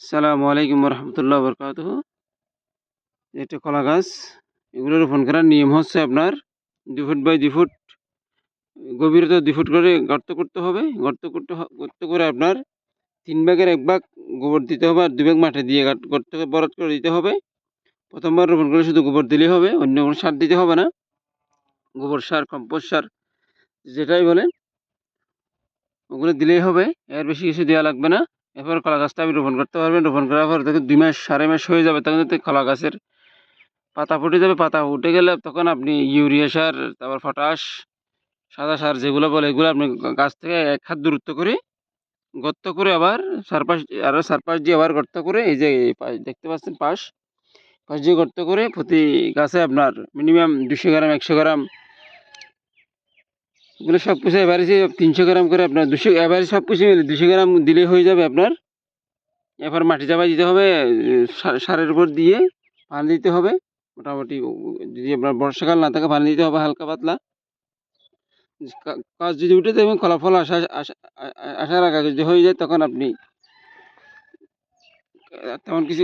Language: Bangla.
আসসালামু আলাইকুম রহমতুল্লাহ বরকাতুহ। এটা কলা গাছ। এগুলো রোপণ করার নিয়ম হচ্ছে আপনার 2 ফুট বাই 2 ফুট গভীরতা 2 ফুট করে গর্ত করতে হবে। গর্ত করে আপনার 3 ভাগের 1 ভাগ গোবর দিতে হবে, আর 2 ভাগ মাটি দিয়ে গর্তকে বরাদ করে দিতে হবে। প্রথমবার রোপণ করে শুধু গোবর দিলেই হবে, অন্য কোনো সার দিতে হবে না। গোবর সার, কম্পোস্ট সার যেটাই বলেন ওগুলো দিলেই হবে, এর বেশি কিছু দেওয়া লাগবে না। এরপর কলা গাছটা আপনি রোপণ করতে পারবেন। রোপণ করার পর থেকে 2 মাস 2.5 মাস হয়ে যাবে, তখন কলা গাছের পাতা ফুটে যাবে। পাতা উঠে গেলে তখন আপনি ইউরিয়া সার, তারপর পটাশ, সাদা সার যেগুলো বলে, এগুলো আপনি গাছ থেকে 1 হাত দূরত্ব করে গর্ত করে আবার চারপাশ দিয়ে আবার গর্ত করে, এই যে দেখতে পাচ্ছেন পাশ পাশ দিয়ে গর্ত করে প্রতি গাছে আপনার মিনিমাম 200 গ্রাম 100 গ্রাম, এগুলো সব কিছু এভারেজে 300 গ্রাম করে আপনার 200 এভারেজ সব কিছু মিলে 200 গ্রাম দিলেই হয়ে যাবে আপনার। এরপর মাটি চাপা দিতে হবে, সারের উপর দিয়ে পানি দিতে হবে মোটামুটি। যদি আপনার বর্ষাকাল না থাকে পানি দিতে হবে হালকা পাতলা। গাছ যদি উঠে যায় এবং ফলাফল আসার আগে যদি হয়ে যায়, তখন আপনি তেমন কিছু